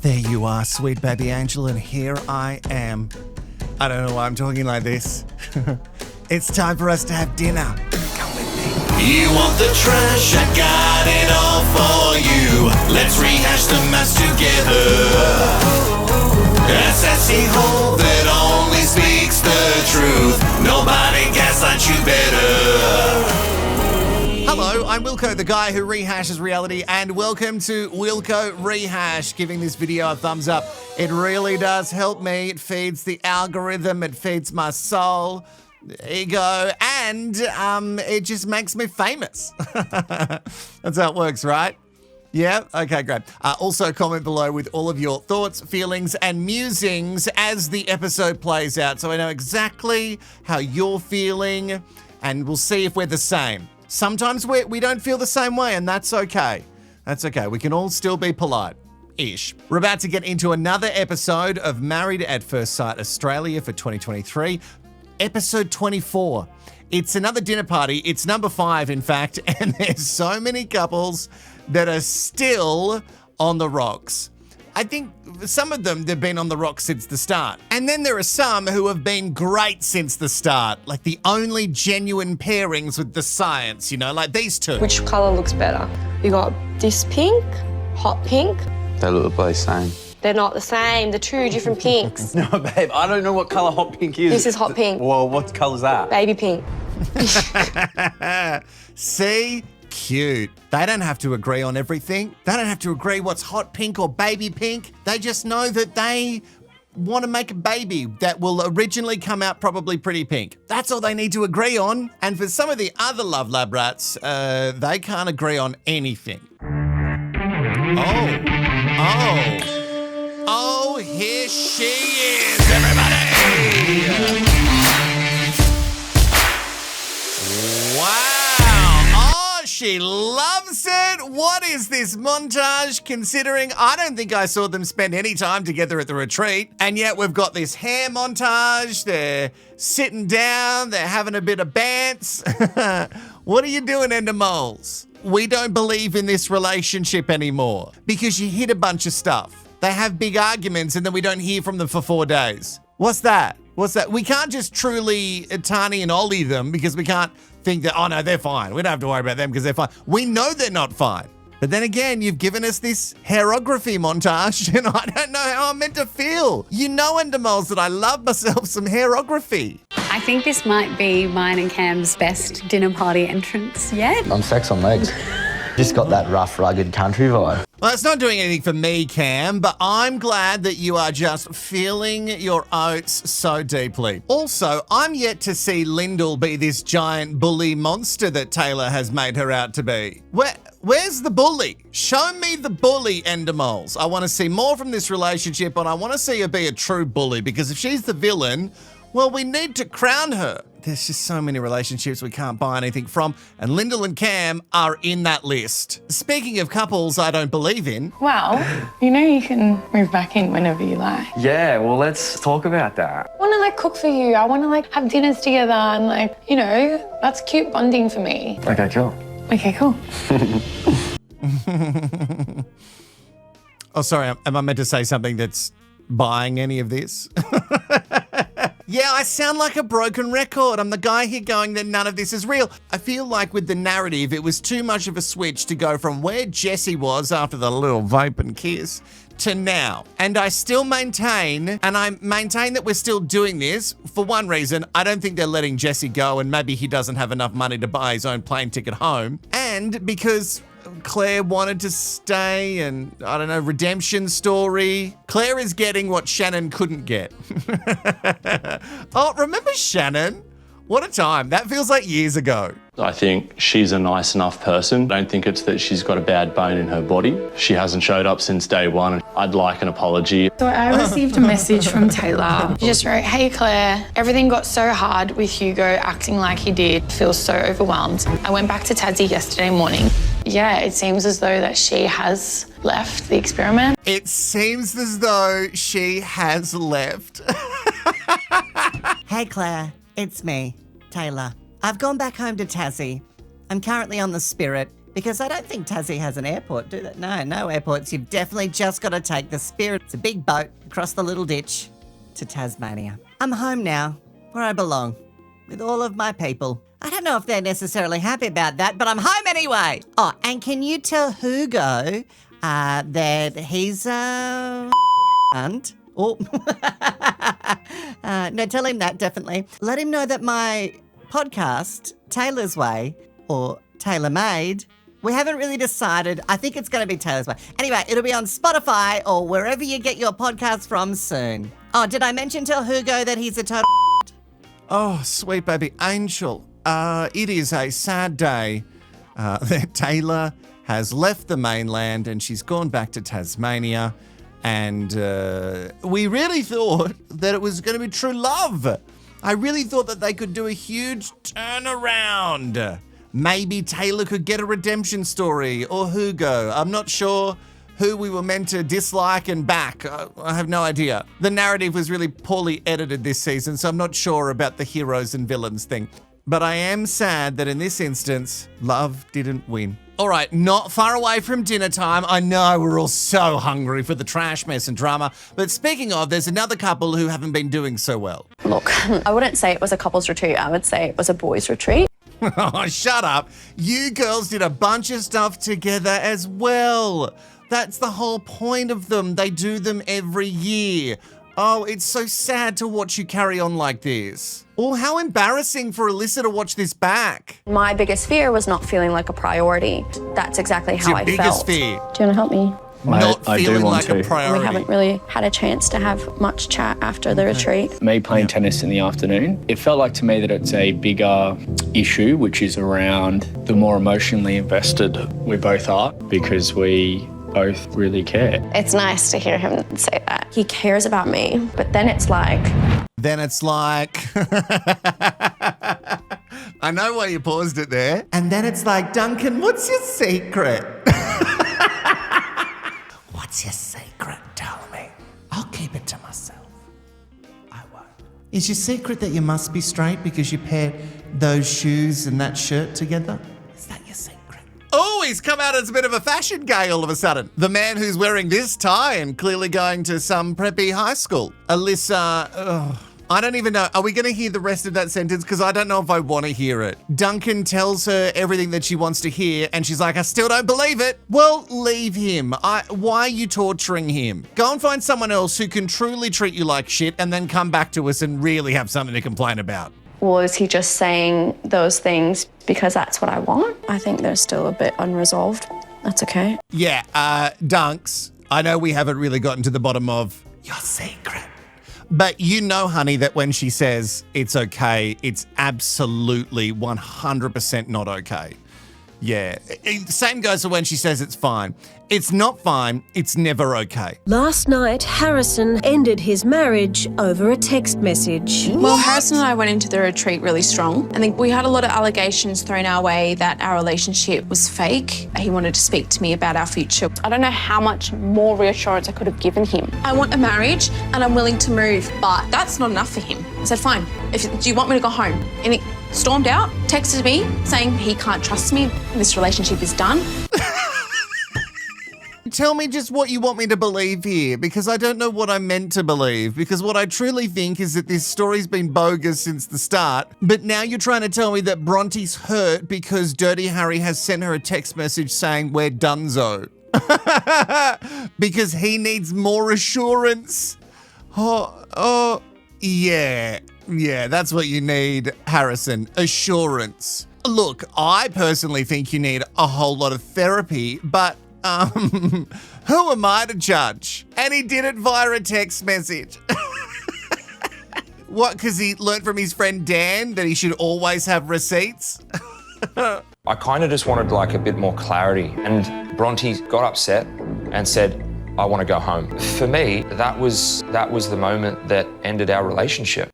There you are, sweet baby angel, and here I am. I don't know why I'm talking like this. It's time for us to have dinner. Come with me. You want the trash? I got it all for you. Let's rehash the MAFS together. A sassy hole that only speaks the truth. Nobody gaslights you better. Hello, I'm Wilko, the guy who rehashes reality, and welcome to Wilko Rehash. Giving this video a thumbs up. It really does help me. It feeds the algorithm, it feeds my soul, ego, and it just makes me famous. That's how it works, right? Yeah? Okay, great. Also, comment below with all of your thoughts, feelings, and musings as the episode plays out, so I know exactly how you're feeling, and we'll see if we're the same. Sometimes we don't feel the same way, and that's okay. That's okay. We can all still be polite-ish. We're about to get into another episode of Married at First Sight Australia for 2023, episode 24. It's another dinner party. It's number 5, in fact, and there's so many couples that are still on the rocks. I think some of them, they've been on the rocks since the start. And then there are some who have been great since the start, like the only genuine pairings with the science, you know, like these two. Which colour looks better? You got this pink, hot pink. They look both the same. They're not the same, they're two different pinks. No, babe, I don't know what colour hot pink is. This is hot pink. Well, what colour's that? Baby pink. See? Cute. They don't have to agree on everything. They don't have to agree what's hot pink or baby pink. They just know that they want to make a baby that will originally come out probably pretty pink. That's all they need to agree on. And for some of the other Love Lab rats, they can't agree on anything. Oh, here she is, everybody! Wow. She loves it. What is this montage, considering I don't think I saw them spend any time together at the retreat, and yet we've got this hair montage. They're sitting down, they're having a bit of bants. What are you doing, Endermoles? We don't believe in this relationship anymore because you hid a bunch of stuff. They have big arguments and then we don't hear from them for 4 days. What's that? What's that? We can't just truly Tani and Ollie them because we can't think that, oh no, they're fine. We don't have to worry about them because they're fine. We know they're not fine. But then again, you've given us this hairography montage and I don't know how I'm meant to feel. You know, Endermoles, that I love myself some hairography. I think this might be mine and Cam's best dinner party entrance yet. I'm sex on legs. Just got that rough, rugged country vibe. Well, it's not doing anything for me, Cam, but I'm glad that you are just feeling your oats so deeply. Also, I'm yet to see Lyndall be this giant bully monster that Taylor has made her out to be. Where's the bully? Show me the bully, Endermoles. I want to see more from this relationship, and I want to see her be a true bully, because if she's the villain, well, we need to crown her. There's just so many relationships we can't buy anything from, and Lyndall and Cam are in that list. Speaking of couples I don't believe in. Well, you know you can move back in whenever you like. Yeah, well, let's talk about that. I want to cook for you. I want to have dinners together and you know, that's cute bonding for me. Okay, cool. Okay, cool. Oh, sorry, am I meant to say something that's buying any of this? Yeah, I sound like a broken record. I'm the guy here going that none of this is real. I feel like with the narrative, it was too much of a switch to go from where Jessie was after the little vape and kiss to now. And I still maintain, that we're still doing this for one reason. I don't think they're letting Jessie go, and maybe he doesn't have enough money to buy his own plane ticket home. And because Claire wanted to stay, and I don't know, redemption story. Claire is getting what Shannon couldn't get. Oh, remember Shannon? What a time. That feels like years ago. I think she's a nice enough person. I don't think it's that she's got a bad bone in her body. She hasn't showed up since day one. I'd like an apology. So I received a message from Taylor. She just wrote, "Hey Claire, everything got so hard with Hugo acting like he did. Feels so overwhelmed. I went back to Tassie yesterday morning. Yeah, it seems as though that she has left the experiment." It seems as though she has left. Hey Claire, it's me, Taylor. I've gone back home to Tassie. I'm currently on the Spirit, Because I don't think Tassie has an airport, do they? No airports. You've definitely just got to take the Spirit. It's a big boat across the little ditch to Tasmania. I'm home now, where I belong, with all of my people. I don't know if they're necessarily happy about that, but I'm home anyway. Oh, and can you tell Hugo that he's and oh no, tell him that definitely. Let him know that my podcast, Taylor's Way or Tailor Made, we haven't really decided. I think it's going to be Taylor's Way. Anyway, it'll be on Spotify or wherever you get your podcasts from soon. Oh, did I mention tell Hugo that he's a total? Oh, sweet baby angel. It is a sad day that Taylor has left the mainland and she's gone back to Tasmania. And we really thought that it was going to be true love. I really thought that they could do a huge turnaround. Maybe Taylor could get a redemption story, or Hugo. I'm not sure who we were meant to dislike and back. I have no idea. The narrative was really poorly edited this season, so I'm not sure about the heroes and villains thing. But I am sad that in this instance, love didn't win. All right, not far away from dinner time. I know we're all so hungry for the trash, mess and drama. But speaking of, there's another couple who haven't been doing so well. Look, I wouldn't say it was a couple's retreat. I would say it was a boys' retreat. Oh, shut up. You girls did a bunch of stuff together as well. That's the whole point of them. They do them every year. Oh, it's so sad to watch you carry on like this. Oh, how embarrassing for Alyssa to watch this back. My biggest fear was not feeling like a priority. That's exactly how I felt. Your biggest fear? Do you want to help me? Not I do feeling want like a to. priority. We haven't really had a chance to have much chat after the retreat. Me playing tennis in the afternoon, it felt like to me that it's a bigger issue, which is around the more emotionally invested we both are, because we both really care. It's nice to hear him say that. He cares about me, but then it's like... I know why you paused it there. And then it's like, Duncan, what's your secret? What's your secret? Tell me. I'll keep it to myself. I won't. Is your secret that you must be straight because you pair those shoes and that shirt together? Is that your secret? Oh, he's come out as a bit of a fashion gay all of a sudden. The man who's wearing this tie and clearly going to some preppy high school. Alyssa, I don't even know. Are we going to hear the rest of that sentence? Because I don't know if I want to hear it. Duncan tells her everything that she wants to hear, and she's like, I still don't believe it. Well, leave him. Why are you torturing him? Go and find someone else who can truly treat you like shit and then come back to us and really have something to complain about. Well, is he just saying those things because that's what I want? I think there's still a bit unresolved. That's okay. Yeah, Dunks, I know we haven't really gotten to the bottom of your secret. But you know, honey, that when she says it's okay, it's absolutely 100% not okay. Yeah. Same goes for when she says it's fine. It's not fine. It's never okay. Last night, Harrison ended his marriage over a text message. Well, Harrison and I went into the retreat really strong. I think we had a lot of allegations thrown our way that our relationship was fake. He wanted to speak to me about our future. I don't know how much more reassurance I could have given him. I want a marriage and I'm willing to move, but that's not enough for him. I said, fine, do you want me to go home? And he stormed out, texted me saying he can't trust me, this relationship is done. Tell me just what you want me to believe here, because I don't know what I'm meant to believe, because what I truly think is that this story's been bogus since the start, but now you're trying to tell me that Bronte's hurt because Dirty Harry has sent her a text message saying we're donezo. Because he needs more assurance. Yeah, that's what you need, Harrison. Assurance. Look, I personally think you need a whole lot of therapy, but who am I to judge? And he did it via a text message. What, because he learned from his friend Dan that he should always have receipts? I kind of just wanted like a bit more clarity, and Bronte got upset and said, I want to go home. For me, that was the moment that ended our relationship.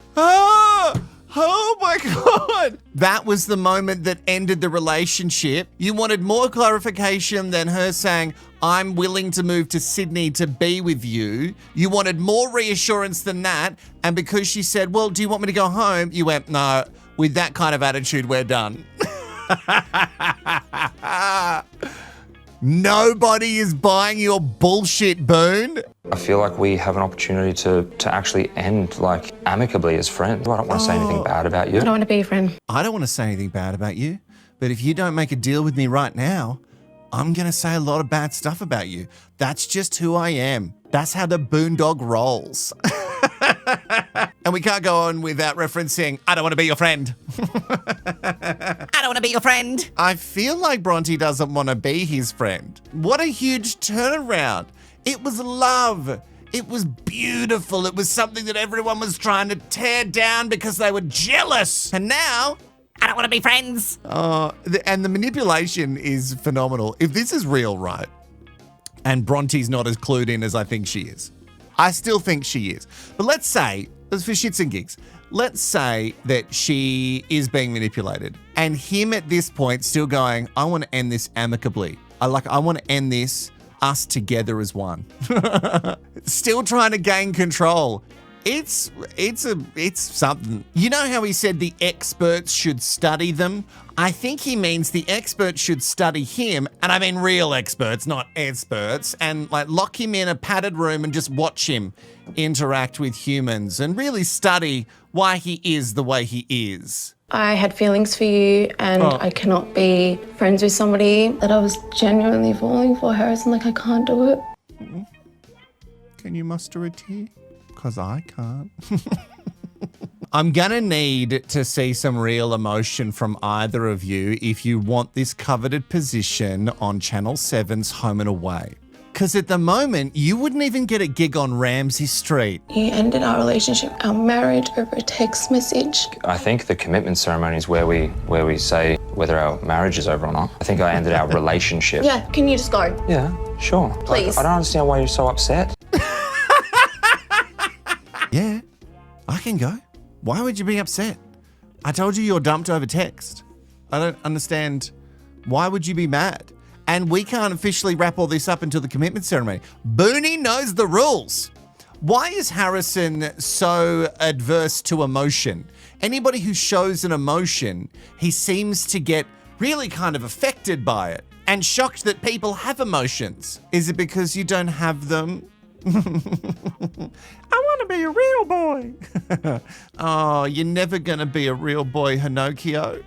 Oh my God. That was the moment that ended the relationship. You wanted more clarification than her saying, I'm willing to move to Sydney to be with you. You wanted more reassurance than that. And because she said, well, do you want me to go home? You went, no, with that kind of attitude, we're done. Nobody is buying your bullshit, Boone. I feel like we have an opportunity to actually end like amicably as friends. I don't want to say anything bad about you. I don't want to be your friend. I don't want to say anything bad about you, but if you don't make a deal with me right now, I'm going to say a lot of bad stuff about you. That's just who I am. That's how the Boondog rolls. And we can't go on without referencing, I don't want to be your friend. I don't want to be your friend. I feel like Bronte doesn't want to be his friend. What a huge turnaround. It was love. It was beautiful. It was something that everyone was trying to tear down because they were jealous. And now, I don't want to be friends. And the manipulation is phenomenal. If this is real, right, and Bronte's not as clued in as I think she is, I still think she is. But let's say, for shits and gigs, let's say that she is being manipulated and him at this point still going, I want to end this amicably. I want to end this us together as one. Still trying to gain control. It's something. You know how he said the experts should study them? I think he means the experts should study him, and I mean real experts, not experts, and like lock him in a padded room and just watch him interact with humans and really study why he is the way he is. I had feelings for you, and I cannot be friends with somebody that I was genuinely falling for, Harrison. Like, I can't do it. Can you muster a tear? Because I can't. I'm going to need to see some real emotion from either of you if you want this coveted position on Channel 7's Home and Away. Because at the moment, you wouldn't even get a gig on Ramsay Street. You ended our relationship, our marriage, over a text message. I think the commitment ceremony is where we say whether our marriage is over or not. I think I ended our relationship. Yeah, can you just go? Yeah, sure. Please. I don't understand why you're so upset. Yeah, I can go. Why would you be upset? I told you you're dumped over text. I don't understand. Why would you be mad? And we can't officially wrap all this up until the commitment ceremony. Booney knows the rules. Why is Harrison so adverse to emotion? Anybody who shows an emotion, he seems to get really kind of affected by it and shocked that people have emotions. Is it because you don't have them? I want to be a real boy. Oh, you're never going to be a real boy, Hinocchio.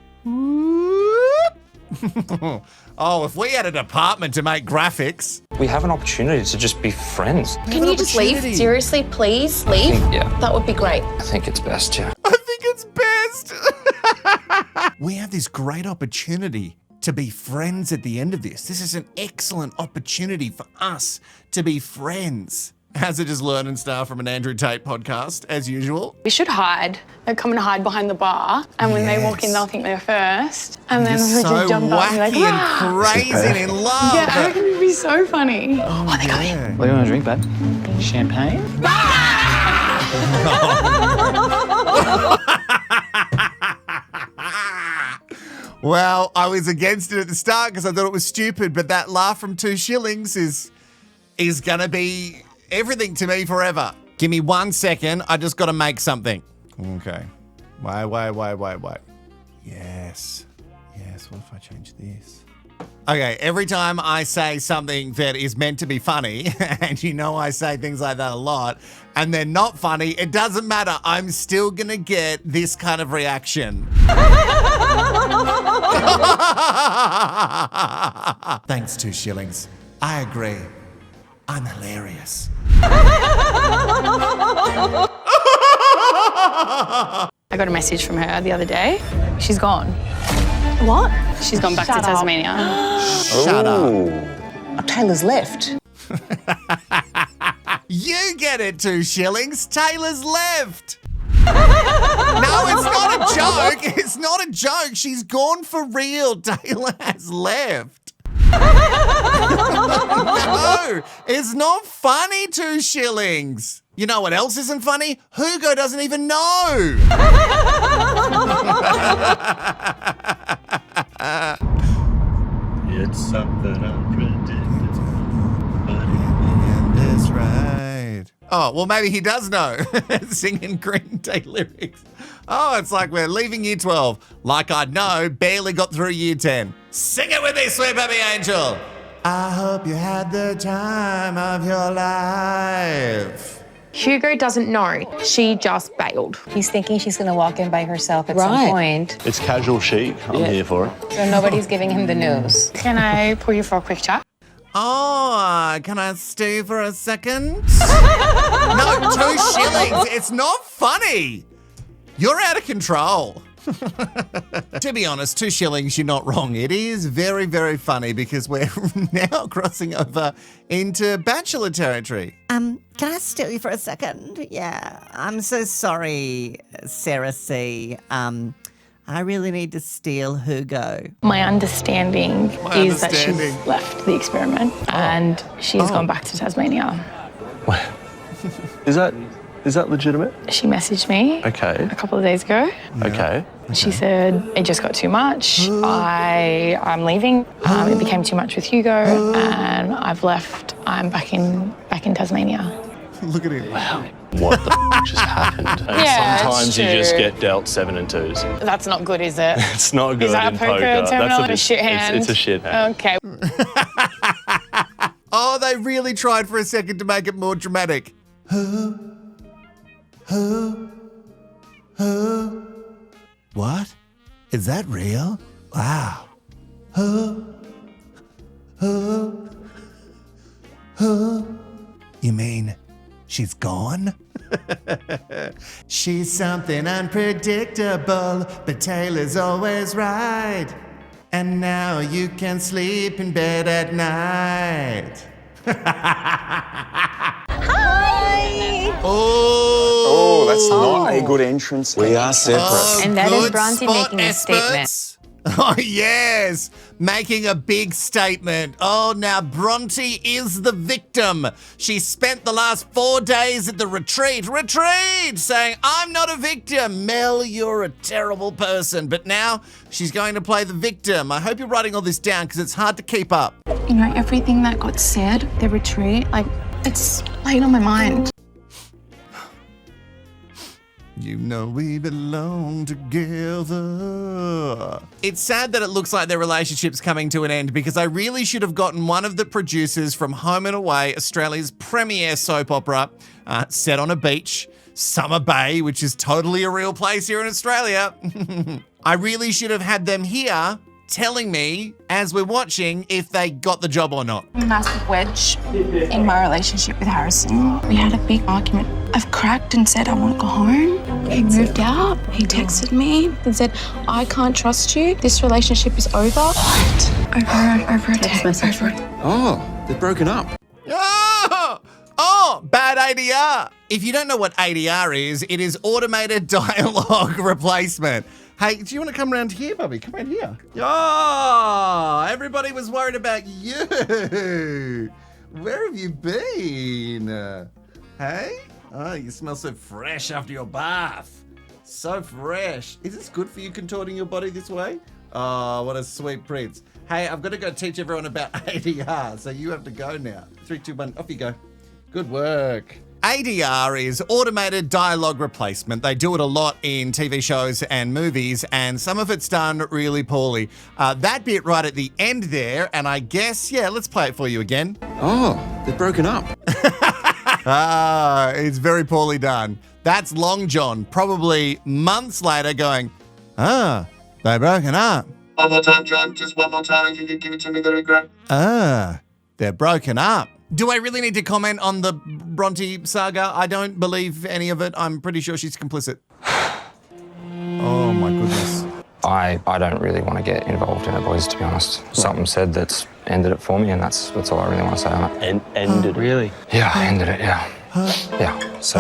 Oh, if we had a department to make graphics. We have an opportunity to just be friends. Can you just leave? Seriously, please leave? Yeah. That would be great. I think it's best, yeah. I think it's best. We have this great opportunity to be friends at the end of this. This is an excellent opportunity for us to be friends. Hazard is learning stuff from an Andrew Tate podcast, as usual. We should hide. They come and hide behind the bar, and when they walk in, they'll think they're first. And then You're we so just jump up and be wacky like, and crazy and in love. Yeah, I reckon it'd be so funny. Oh, they got in. What do you want to drink, babe? Champagne? Well, I was against it at the start because I thought it was stupid, but that laugh from 2 shillings is going to be everything to me forever. Give me 1 second. I just got to make something. Okay. Wait. Yes. What if I change this? Okay, every time I say something that is meant to be funny, and you know I say things like that a lot, and they're not funny, it doesn't matter. I'm still going to get this kind of reaction. Thanks, 2 shillings. I agree. I'm hilarious. I got a message from her the other day. She's gone. What? She's gone back to Tasmania. Shut up. Taylor's left. You get it, 2 shillings. Taylor's left. No, it's not a joke. It's not a joke. She's gone for real. Taylor has left. No, it's not funny, 2 shillings. You know what else isn't funny? Hugo doesn't even know. It's something unpredictable, but in the end it's right. Oh, well, maybe he does know. Singing Green Day lyrics. Oh, it's like we're leaving year 12. Like I'd know, barely got through year 10. Sing it with me, sweet baby angel. I hope you had the time of your life. Hugo doesn't know. She just bailed. He's thinking she's going to walk in by herself at some point. It's casual chic. I'm here for it. So nobody's giving him the news. Can I pull you for a quick chat? Oh, can I stay for a second? No, 2 shillings. It's not funny. You're out of control. To be honest, 2 shillings, you're not wrong. It is very, very funny because we're now crossing over into bachelor territory. Can I steal you for a second? Yeah, I'm so sorry, Sarah C. I really need to steal Hugo. My understanding is that she's left the experiment and she's gone back to Tasmania. Is that legitimate? She messaged me a couple of days ago. Okay. She said, it just got too much. I'm leaving. It became too much with Hugo and I've left. I'm back in Tasmania. Look at him. Wow. What the just happened? And sometimes you just get dealt 7 and 2s. That's not good, is it? It's not good is that in a poker terminal? A shit hand? It's a shit hand. Okay. Oh, they really tried for a second to make it more dramatic. What? Is that real? Wow. You mean she's gone? She's something unpredictable, but Taylor's always right. And now you can sleep in bed at night. Hi! Oh, that's not a good entrance. We are separate. And that is Bronte making a statement. Oh, yes, making a big statement. Oh, now Bronte is the victim. She spent the last 4 days at the retreat, saying, I'm not a victim. Mel, you're a terrible person. But now she's going to play the victim. I hope you're writing all this down because it's hard to keep up. You know, everything that got said, the retreat, it's playing on my mind. You know we belong together. It's sad that it looks like their relationship's coming to an end because I really should have gotten one of the producers from Home and Away, Australia's premier soap opera, set on a beach, Summer Bay, which is totally a real place here in Australia. I really should have had them here telling me as we're watching if they got the job or not. Massive wedge in my relationship with Harrison. We had a big argument. I've cracked and said I want to go home. He moved out. He texted me and said, I can't trust you. This relationship is over. What? Over a text message. Oh, they're broken up. Oh, bad ADR. If you don't know what ADR is, it is automated dialogue replacement. Hey, do you want to come around here, Bubby? Come around here. Oh, everybody was worried about you. Where have you been? Hey? Oh, you smell so fresh after your bath. So fresh. Is this good for you contorting your body this way? Oh, what a sweet prince. Hey, I've got to go teach everyone about ADR, so you have to go now. 3, 2, 1, off you go. Good work. ADR is automated dialogue replacement. They do it a lot in TV shows and movies, and some of it's done really poorly. That bit right at the end there, and I guess, yeah, let's play it for you again. Oh, they're broken up. It's very poorly done. That's Long John, probably months later going, they're broken up. One more time, John. Just one more time. If you could give it to me, that'd be great. They're broken up. Do I really need to comment on the Bronte saga? I don't believe any of it. I'm pretty sure she's complicit. Oh my goodness. I don't really want to get involved in it, boys, to be honest. Something said that's ended it for me, and that's all I really want to say on it. Ended really? Yeah, I ended it, yeah. Yeah, so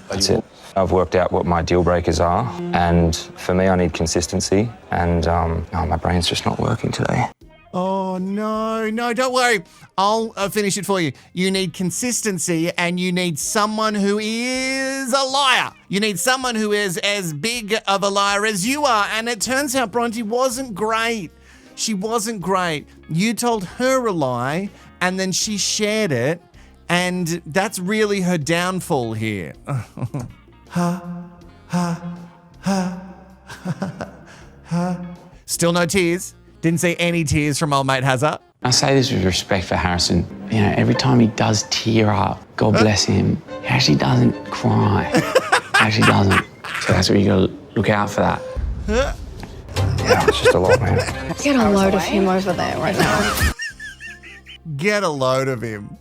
that's it. I've worked out what my deal breakers are, and for me, I need consistency, and my brain's just not working today. Oh, no, don't worry. I'll finish it for you. You need consistency and you need someone who is a liar. You need someone who is as big of a liar as you are. And it turns out Bronte wasn't great. She wasn't great. You told her a lie and then she shared it And that's really her downfall here. Still no tears. Didn't see any tears from old mate Hazza. I say this with respect for Harrison. You know, every time he does tear up, God bless him, he actually doesn't cry. He actually doesn't. So that's what you gotta look out for that. Yeah, it's just a lot, man. Get a load of him over there right now. Get a load of him.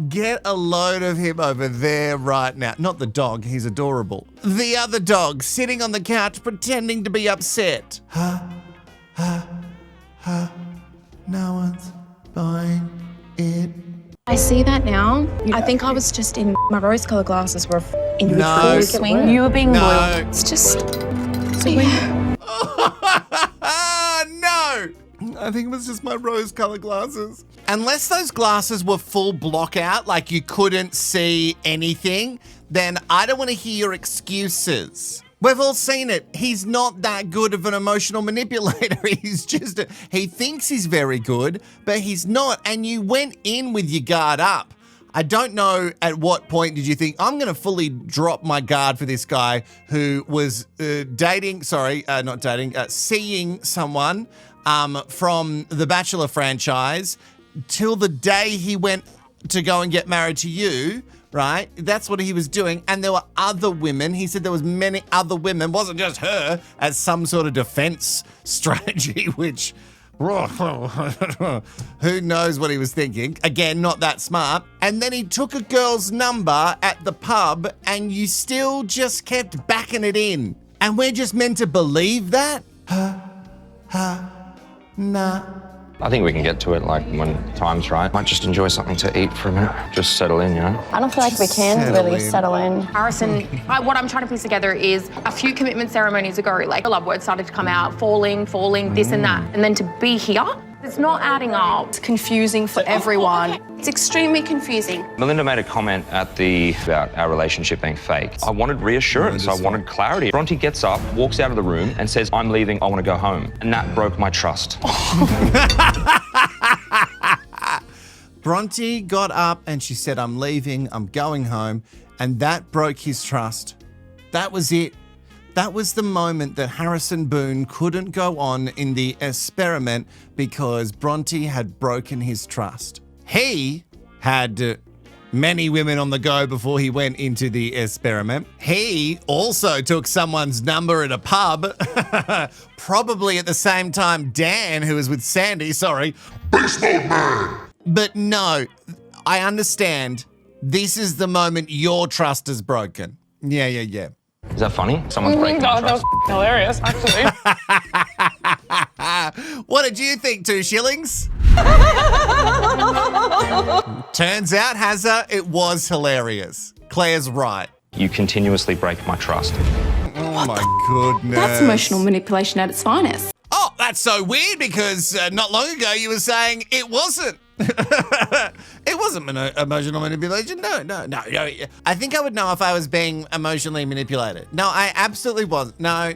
Get a load of him over there right now. Not the dog, he's adorable. The other dog sitting on the couch pretending to be upset. No one's buying it. I see that now. I think I was just in my rose-colored glasses were in No. swing. You were being loyal. It's just no! I think it was just my rose-colored glasses. Unless those glasses were full block out, like you couldn't see anything, then I don't want to hear your excuses. We've all seen it. He's not that good of an emotional manipulator. He thinks he's very good, but he's not. And you went in with your guard up. I don't know at what point did you think, I'm going to fully drop my guard for this guy who was seeing someone from the Bachelor franchise till the day he went to go and get married to you, right? That's what he was doing. And there were other women. He said there was many other women. It wasn't just her as some sort of defense strategy, which who knows what he was thinking. Again, not that smart. And then he took a girl's number at the pub and you still just kept backing it in. And we're just meant to believe that? Nah. I think we can get to it like when time's right. Might just enjoy something to eat for a minute. Just settle in, you know? I don't feel like we can really settle in. Harrison, what I'm trying to piece together is a few commitment ceremonies ago, like the love words started to come out, falling, this and that. And then to be here, it's not adding up. It's confusing for everyone. It's extremely confusing. Melinda made a comment about our relationship being fake. I wanted reassurance. I wanted clarity. Bronte gets up, walks out of the room and says, I'm leaving, I want to go home. And that broke my trust. Bronte got up and she said, I'm leaving, I'm going home. And that broke his trust. That was it. That was the moment that Harrison Boone couldn't go on in the experiment because Bronte had broken his trust. He had many women on the go before he went into the experiment. He also took someone's number at a pub, probably at the same time Dan, who was with Sandy, Beast Mode Man. But no, I understand. This is the moment your trust is broken. Yeah. Is that funny? Someone's breaking my trust. That was hilarious, actually. What did you think, 2 shillings? Turns out, Hazza, it was hilarious. Claire's right. You continuously break my trust. Oh my goodness. That's emotional manipulation at its finest. Oh, that's so weird because not long ago you were saying it wasn't. It wasn't emotional manipulation. No. I think I would know if I was being emotionally manipulated. No, I absolutely wasn't. No,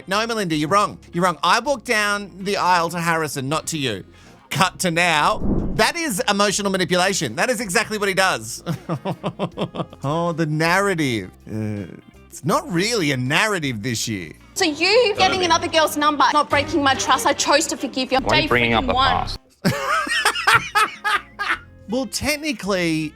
Melinda, you're wrong. I walked down the aisle to Harrison, not to you. Cut to now. That is emotional manipulation. That is exactly what he does. Oh, the narrative. It's not really a narrative this year. So you getting another girl's number, not breaking my trust, I chose to forgive you. Why are you bringing up the past? Well, technically,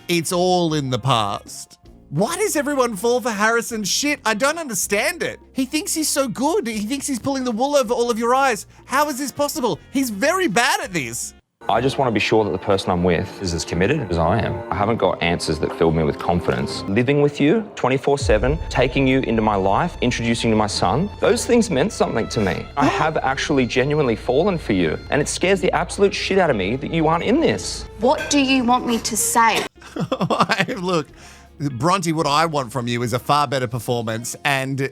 it's all in the past. Why does everyone fall for Harrison's shit? I don't understand it. He thinks he's so good. He thinks he's pulling the wool over all of your eyes. How is this possible? He's very bad at this. I just want to be sure that the person I'm with is as committed as I am. I haven't got answers that fill me with confidence. Living with you 24/7, taking you into my life, introducing you to my son, those things meant something to me. I have actually genuinely fallen for you, and it scares the absolute shit out of me that you aren't in this. What do you want me to say? Look, Bronte, what I want from you is a far better performance, and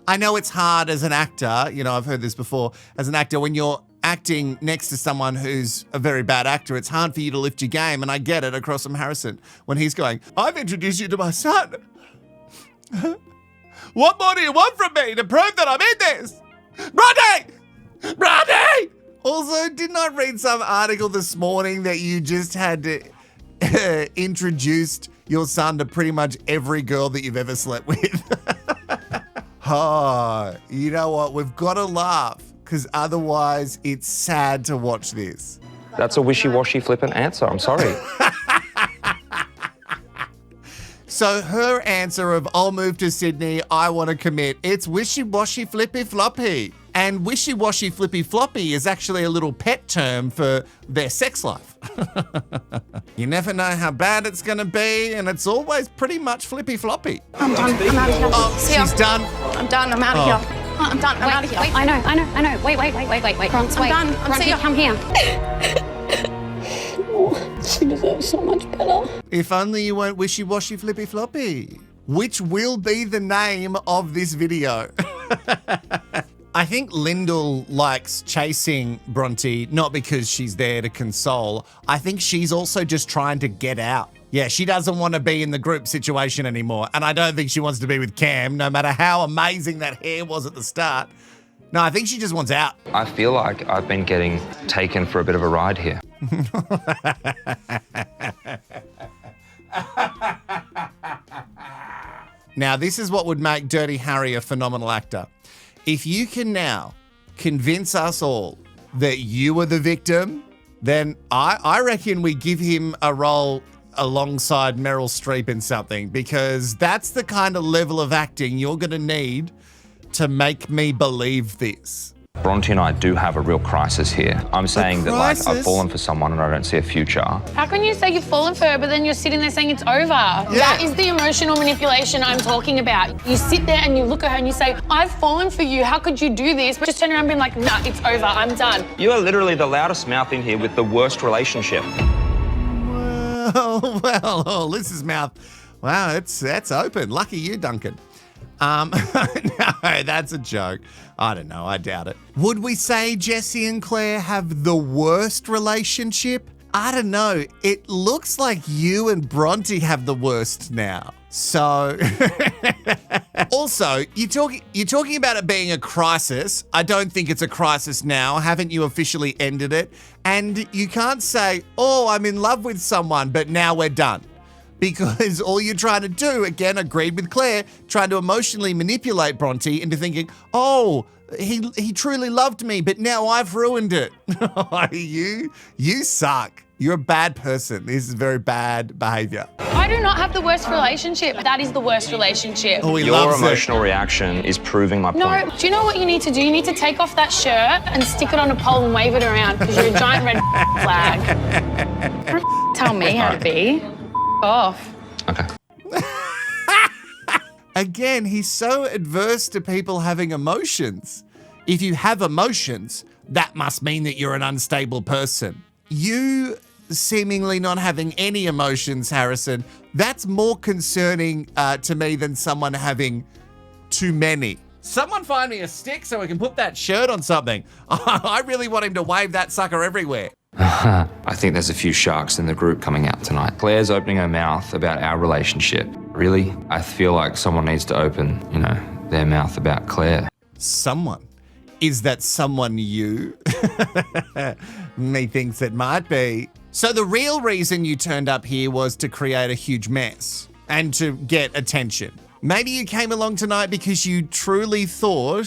I know it's hard as an actor, you know, I've heard this before, as an actor, when you're acting next to someone who's a very bad actor, it's hard for you to lift your game, and I get it across from Harrison when he's going, I've introduced you to my son. What more do you want from me to prove that I'm in this? Bronte! Also, didn't I read some article this morning that you just had introduced your son to pretty much every girl that you've ever slept with. Oh, you know what? We've got to laugh because otherwise it's sad to watch this. That's a wishy-washy flippant answer. I'm sorry. So her answer of, I'll move to Sydney, I want to commit, it's wishy-washy flippy-floppy. And wishy-washy flippy-floppy is actually a little pet term for their sex life. You never know how bad it's going to be, and it's always pretty much flippy-floppy. I'm done. I'm out of here. Oh, See ya. she's done. I'm done. I'm out of here. I'm done. I'm out of here. Wait, I know. Wait. Bronx, I'm wait. done. I'm Bronte, see ya. come here. She deserves so much better. If only you weren't wishy-washy flippy-floppy, which will be the name of this video. I think Lyndall likes chasing Bronte, not because she's there to console. I think she's also just trying to get out. Yeah, she doesn't want to be in the group situation anymore. And I don't think she wants to be with Cam, no matter how amazing that hair was at the start. No, I think she just wants out. I feel like I've been getting taken for a bit of a ride here. Now, this is what would make Dirty Harry a phenomenal actor. If you can now convince us all that you were the victim, then I reckon we give him a role alongside Meryl Streep in something, because that's the kind of level of acting you're going to need to make me believe this. Bronte and I do have a real crisis here. I'm saying that like I've fallen for someone and I don't see a future. How can you say you've fallen for her, but then you're sitting there saying it's over? Yeah. That is the emotional manipulation I'm talking about. You sit there and you look at her and you say, I've fallen for you. How could you do this? But just turn around and be like, nah, it's over. I'm done. You are literally the loudest mouth in here with the worst relationship. Well, Liz's mouth. Wow, that's open. Lucky you, Duncan. No, that's a joke. I don't know. I doubt it. Would we say Jesse and Claire have the worst relationship? I don't know. It looks like you and Bronte have the worst now. So, also, you're talking about it being a crisis. I don't think it's a crisis now. Haven't you officially ended it? And you can't say, oh, I'm in love with someone, but now we're done. Because all you're trying to do, again, agreed with Claire, trying to emotionally manipulate Bronte into thinking, oh, he truly loved me, but now I've ruined it. You suck. You're a bad person. This is very bad behavior. I do not have the worst relationship. That is the worst relationship. Oh, your emotional reaction is proving my point. No, do you know what you need to do? You need to take off that shirt and stick it on a pole and wave it around because you're a giant red flag. Don't tell me how to be. Off. Okay. Again, he's so adverse to people having emotions. If you have emotions, that must mean that you're an unstable person. You seemingly not having any emotions, Harrison, that's more concerning to me than someone having too many. Someone find me a stick so I can put that shirt on something. I really want him to wave that sucker everywhere. I think there's a few sharks in the group coming out tonight. Claire's opening her mouth about our relationship. Really? I feel like someone needs to open, their mouth about Claire. Someone? Is that someone you? Methinks it might be. So the real reason you turned up here was to create a huge mess and to get attention. Maybe you came along tonight because you truly thought,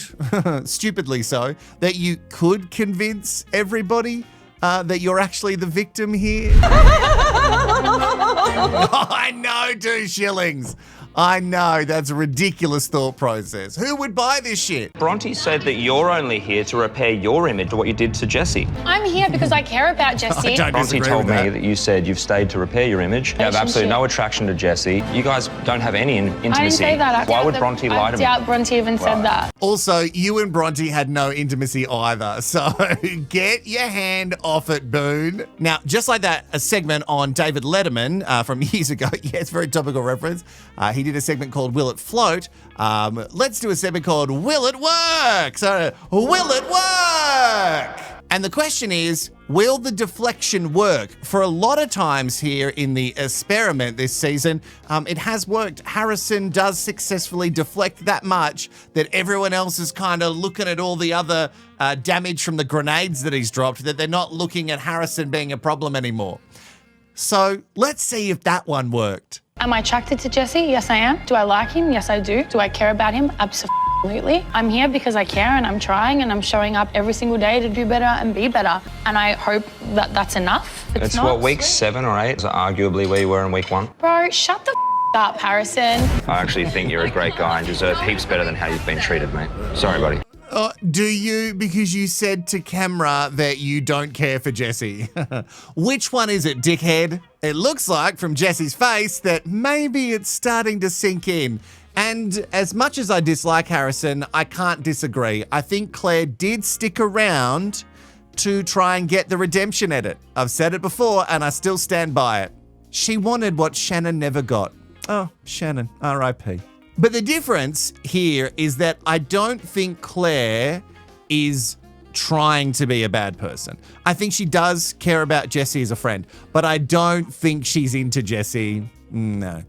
stupidly so, that you could convince everybody that you're actually the victim here. Oh, I know, 2 shillings. I know, that's a ridiculous thought process. Who would buy this shit? Bronte said that you're only here to repair your image of what you did to Jesse. I'm here because I care about Jesse. Bronte told me that you said you've stayed to repair your image. You have absolutely no attraction to Jesse. You guys don't have any intimacy. I didn't say that. Why would Bronte lie to me? I doubt Bronte even said that. Also, you and Bronte had no intimacy either, so get your hand off it, Boone. Now, just like that, a segment on David Letterman from years ago. Yes, very topical reference. He did a segment called Will It Float? Let's do a segment called Will It Work? So, will it work? And the question is, will the deflection work? For a lot of times here in the experiment this season, it has worked. Harrison does successfully deflect that much that everyone else is kind of looking at all the other damage from the grenades that he's dropped, that they're not looking at Harrison being a problem anymore. So let's see if that one worked. Am I attracted to Jesse? Yes, I am. Do I like him? Yes, I do. Do I care about him? Absolutely. I'm here because I care and I'm trying and I'm showing up every single day to do better and be better. And I hope that that's enough. It's not. what, week 7 or 8? Is arguably where you were in week 1? Bro, shut the up, Harrison. I actually think you're a great guy and deserve heaps better than how you've been treated, mate. Sorry, buddy. Do you? Because you said to camera that you don't care for Jesse. Which one is it, dickhead? It looks like from Jesse's face that maybe it's starting to sink in. And as much as I dislike Harrison, I can't disagree. I think Claire did stick around to try and get the redemption edit. I've said it before and I still stand by it. She wanted what Shannon never got. Oh, Shannon, R.I.P. But the difference here is that I don't think Claire is trying to be a bad person. I think she does care about Jesse as a friend, but I don't think she's into Jesse. No.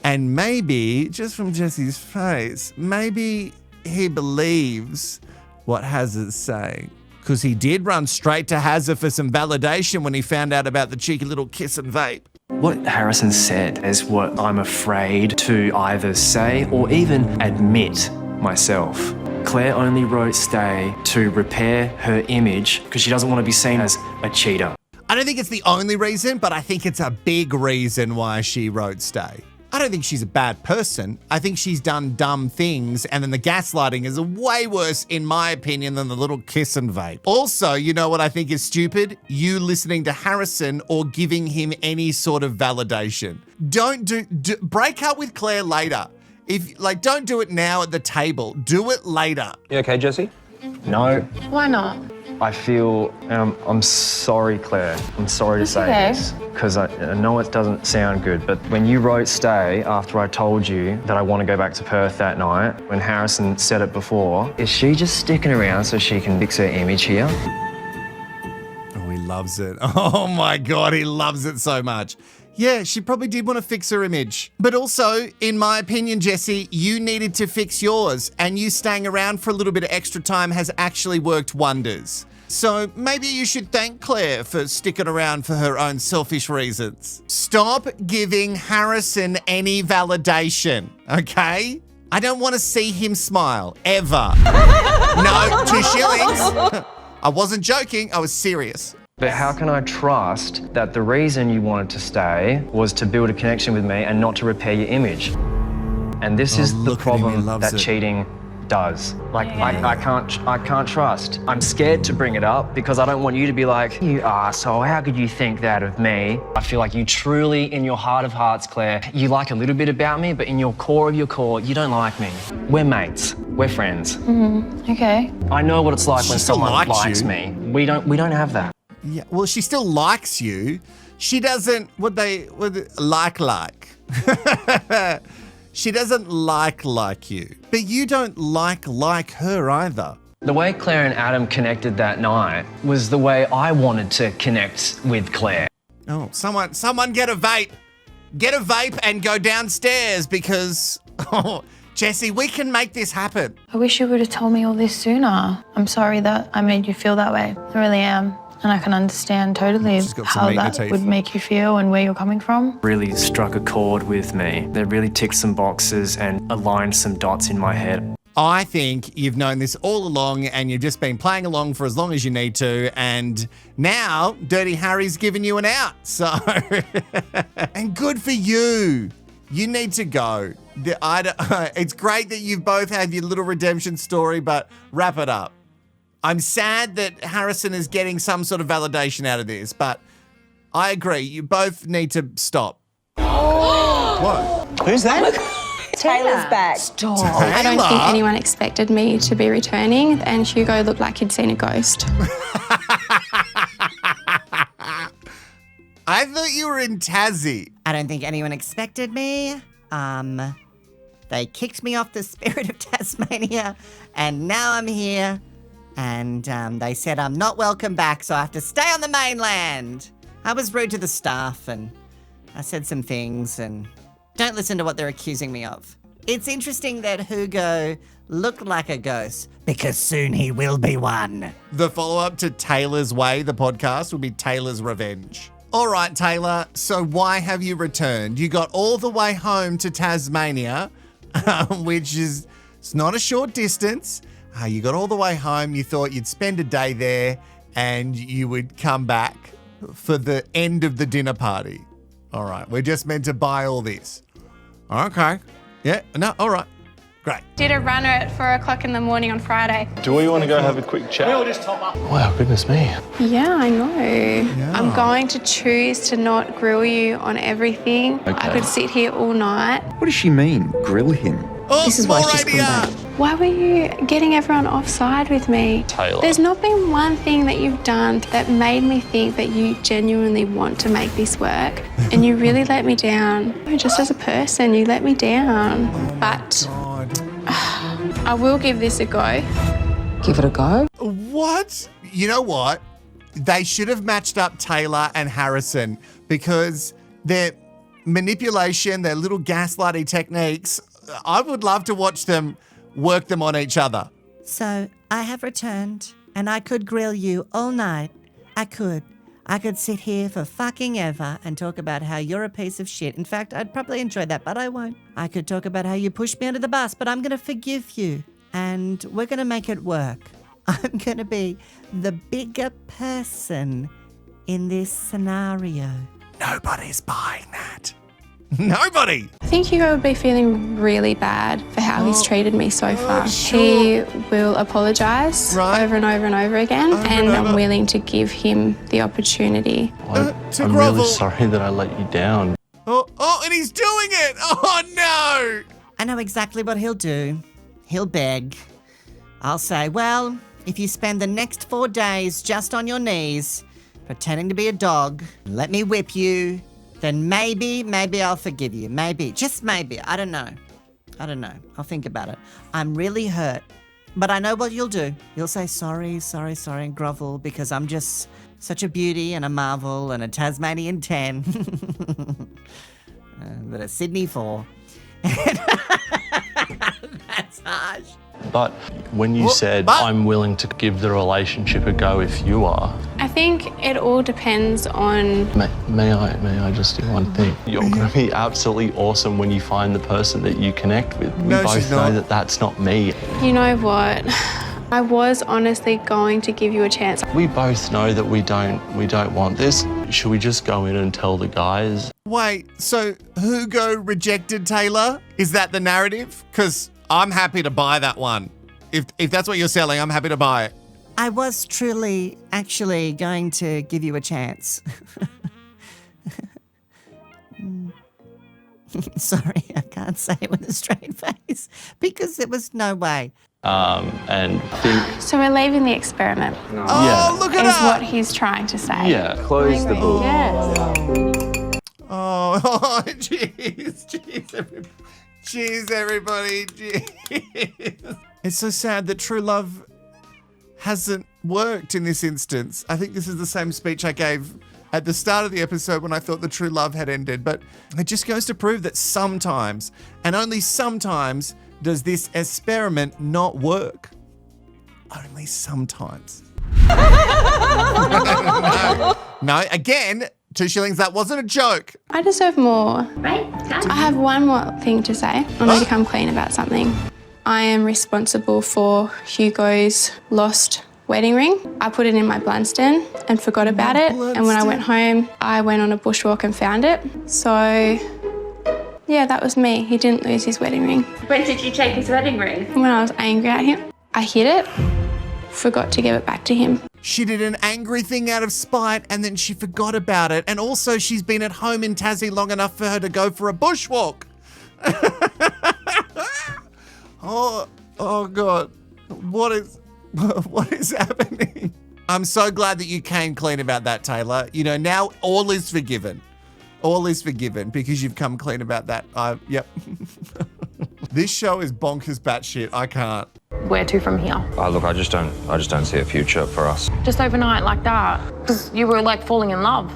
And maybe, just from Jesse's face, maybe he believes what Hazard's saying. Because he did run straight to Hazard for some validation when he found out about the cheeky little kiss and vape. What Harrison said is what I'm afraid to either say or even admit myself. Claire only wrote stay to repair her image because she doesn't want to be seen as a cheater. I don't think it's the only reason, but I think it's a big reason why she wrote stay. I don't think she's a bad person. I think she's done dumb things, and then the gaslighting is way worse, in my opinion, than the little kiss and vape. Also, you know what I think is stupid? You listening to Harrison or giving him any sort of validation. Don't break up with Claire later. Don't do it now at the table. Do it later. You okay, Jesse? No. Why not? I feel, I'm sorry, Claire. I'm sorry to say this, because I know it doesn't sound good, but when you wrote stay after I told you that I want to go back to Perth that night, when Harrison said it before, is she just sticking around so she can fix her image here? Oh, he loves it. Oh my God, he loves it so much. Yeah, she probably did want to fix her image. But also, in my opinion, Jesse, you needed to fix yours, and you staying around for a little bit of extra time has actually worked wonders. So maybe you should thank Claire for sticking around for her own selfish reasons. Stop giving Harrison any validation, okay? I don't want to see him smile, ever. No, 2 shillings. I wasn't joking, I was serious. But how can I trust that the reason you wanted to stay was to build a connection with me and not to repair your image? And this is the problem that cheating does. I can't trust. I'm scared to bring it up because I don't want you to be like, you arsehole, how could you think that of me? I feel like you truly, in your heart of hearts, Claire, you like a little bit about me, but in your core of your core, you don't like me. We're mates. We're friends. Okay. I know what it's like when someone likes you. me. We don't have that. Yeah, well, she still likes you. She doesn't, like. She doesn't like you. But you don't like her either. The way Claire and Adam connected that night was the way I wanted to connect with Claire. Oh, someone get a vape. Get a vape and go downstairs because, Jesse, we can make this happen. I wish you would have told me all this sooner. I'm sorry that I made you feel that way. I really am. And I can understand totally how that would make you feel and where you're coming from. Really struck a chord with me. They really ticked some boxes and aligned some dots in my head. I think you've known this all along and you've just been playing along for as long as you need to, and now Dirty Harry's given you an out. So, and good for you. You need to go. It's great that you both have your little redemption story, but wrap it up. I'm sad that Harrison is getting some sort of validation out of this, but I agree. You both need to stop. What? Who's that? Taylor's back. Stop. I don't think anyone expected me to be returning, and Hugo looked like he'd seen a ghost. I thought you were in Tassie. I don't think anyone expected me. They kicked me off the Spirit of Tasmania, and now I'm here. And they said I'm not welcome back, so I have to stay on the mainland. I was rude to the staff, and I said some things, and don't listen to what they're accusing me of. It's interesting that Hugo looked like a ghost, because soon he will be one. The follow-up to Taylor's Way, the podcast, will be Taylor's Revenge. All right, Taylor, so why have you returned? You got all the way home to Tasmania, which is, it's not a short distance. You got all the way home. You thought you'd spend a day there and you would come back for the end of the dinner party. All right, we're just meant to buy all this. Okay. Yeah, no, all right. Great. Did a runner at 4 o'clock in the morning on Friday. Do we want to go have a quick chat? We'll just top up. Wow, goodness me. Yeah, I know. I'm going to choose to not grill you on everything. I could sit here all night. What does she mean, grill him? Oh, This is why she's come back. Why were you getting everyone offside with me? Taylor. There's not been one thing that you've done that made me think that you genuinely want to make this work. And you really let me down. Just as a person, you let me down. But I will give this a go. Give it a go? What? You know what? They should have matched up Taylor and Harrison because their manipulation, their little gaslighting techniques, I would love to watch them work them on each other. So I have returned and I could grill you all night. I could sit here for fucking ever and talk about how you're a piece of shit. In fact, I'd probably enjoy that, but I won't. I could talk about how you pushed me under the bus, but I'm going to forgive you and we're going to make it work. I'm going to be the bigger person in this scenario. Nobody's buying that. Nobody. I think Hugo would be feeling really bad for how he's treated me so far. sure. He will apologise over and over and over again, and I'm willing to give him the opportunity. I'm grovel. really sorry that I let you down. Oh, and he's doing it. Oh, no. I know exactly what he'll do. He'll beg. I'll say, well, if you spend the next 4 days just on your knees, pretending to be a dog, let me whip you, then maybe I forgive you. Maybe, just maybe. I don't know. I'll think about it. I'm really hurt, but I know what you'll do. You'll say sorry, and grovel because I'm just such a beauty and a marvel and a Tasmanian 10. But a Sydney 4. That's harsh. But when you said, I'm willing to give the relationship a go if you are. I think it all depends on... May I just do one thing? You're going to be absolutely awesome when you find the person that you connect with. We both know that that's not me. You know what? I was honestly going to give you a chance. We both know that we don't want this. Should we just go in and tell the guys? Wait, so Hugo rejected Taylor? Is that the narrative? Because I'm happy to buy that one. If that's what you're selling, I'm happy to buy it. I was truly, actually going to give you a chance. Sorry, I can't say it with a straight face because there was no way. And think... So we're leaving the experiment. No. Oh, look at that! Is that! what he's trying to say. Yeah, close the book. Yes. Oh, jeez. Cheers, everybody. Cheers. It's so sad that true love hasn't worked in this instance. I think this is the same speech I gave at the start of the episode when I thought the true love had ended. But it just goes to prove that sometimes, and only sometimes, does this experiment not work. Only sometimes. No, again, 2 shillings, that wasn't a joke. I deserve more. Right? I have one more thing to say. I need to come clean about something. I am responsible for Hugo's lost wedding ring. I put it in my Blunston and forgot about it. And when I went home, I went on a bushwalk and found it. So, yeah, that was me. He didn't lose his wedding ring. When did you take his wedding ring? When I was angry at him. I hid it, forgot to give it back to him. She did an angry thing out of spite and then she forgot about it. And also she's been at home in Tassie long enough for her to go for a bushwalk. Oh God. What is happening? I'm so glad that you came clean about that, Taylor. You know, now all is forgiven. All is forgiven because you've come clean about that. Yep. This show is bonkers batshit. I can't. Where to from here? Look, I just don't see a future for us. Just overnight like that? Because you were like falling in love.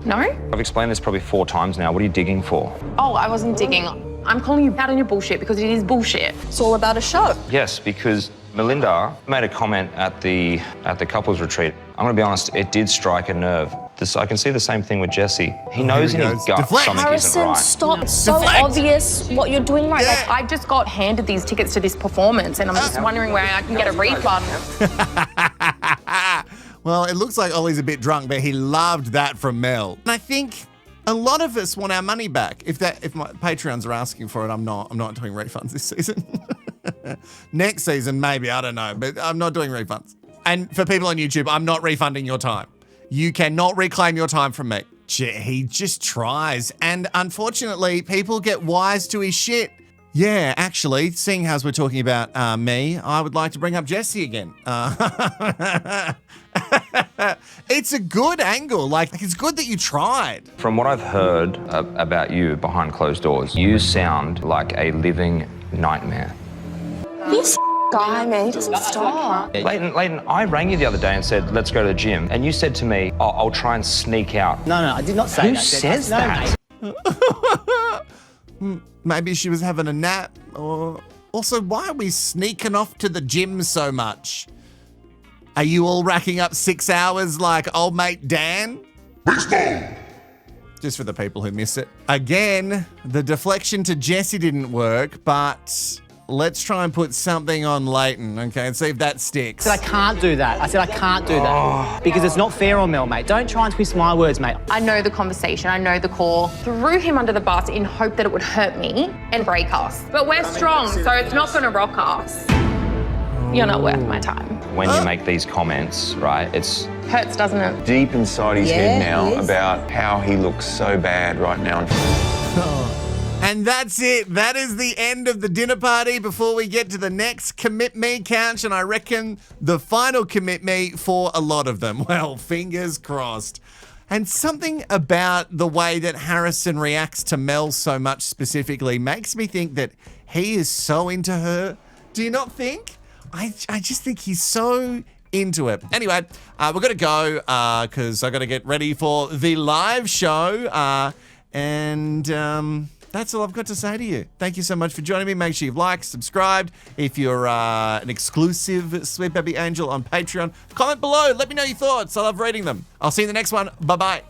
No? I've explained this probably 4 times now. What are you digging for? Oh, I wasn't digging. I'm calling you out on your bullshit because it is bullshit. It's all about a show. Yes, because Melinda made a comment at the couples retreat. I'm going to be honest, it did strike a nerve. I can see the same thing with Jesse. He knows in his gut something isn't Harrison, right. stop. It's so obvious what you're doing right. Like, I just got handed these tickets to this performance and I'm just wondering where I can get a refund. Well, it looks like Ollie's a bit drunk, but he loved that from Mel. And I think a lot of us want our money back. If my Patreons are asking for it, I'm not doing refunds this season. Next season, maybe, I don't know, but I'm not doing refunds. And for people on YouTube, I'm not refunding your time. You cannot reclaim your time from me. He just tries. And unfortunately, people get wise to his shit. Yeah, actually, seeing as we're talking about me, I would like to bring up Jesse again. It's a good angle. Like, it's good that you tried. From what I've heard about you behind closed doors, you sound like a living nightmare. This guy, man, he doesn't stop. Leighton, I rang you the other day and said, let's go to the gym. And you said to me, oh, I'll try and sneak out. No, I did not say Who that. says that? Maybe she was having a nap, or also, why are we sneaking off to the gym so much? Are you all racking up 6 hours like old mate Dan? Just for the people who miss it. Again, the deflection to Jesse didn't work, but let's try and put something on Leighton, okay, and see if that sticks. I said I can't do that. I said I can't do that. Because it's not fair on Mel, mate. Don't try and twist my words, mate. I know the conversation, I know the call. Threw him under the bus in hope that it would hurt me and break us. But we're strong, so it's not gonna rock us. You're not worth my time. When you make these comments, right, it's... Hurts, doesn't it? Deep inside his head now about how he looks so bad right now. And that's it. That is the end of the dinner party before we get to the next commit me couch, and I reckon the final commit me for a lot of them. Well, fingers crossed. And something about the way that Harrison reacts to Mel so much specifically makes me think that he is so into her. Do you not think? I just think he's so into it. Anyway, we're going to go because I've got to get ready for the live show. That's all I've got to say to you. Thank you so much for joining me. Make sure you've liked, subscribed. If you're an exclusive Sweet Baby Angel on Patreon, comment below. Let me know your thoughts. I love reading them. I'll see you in the next one. Bye-bye.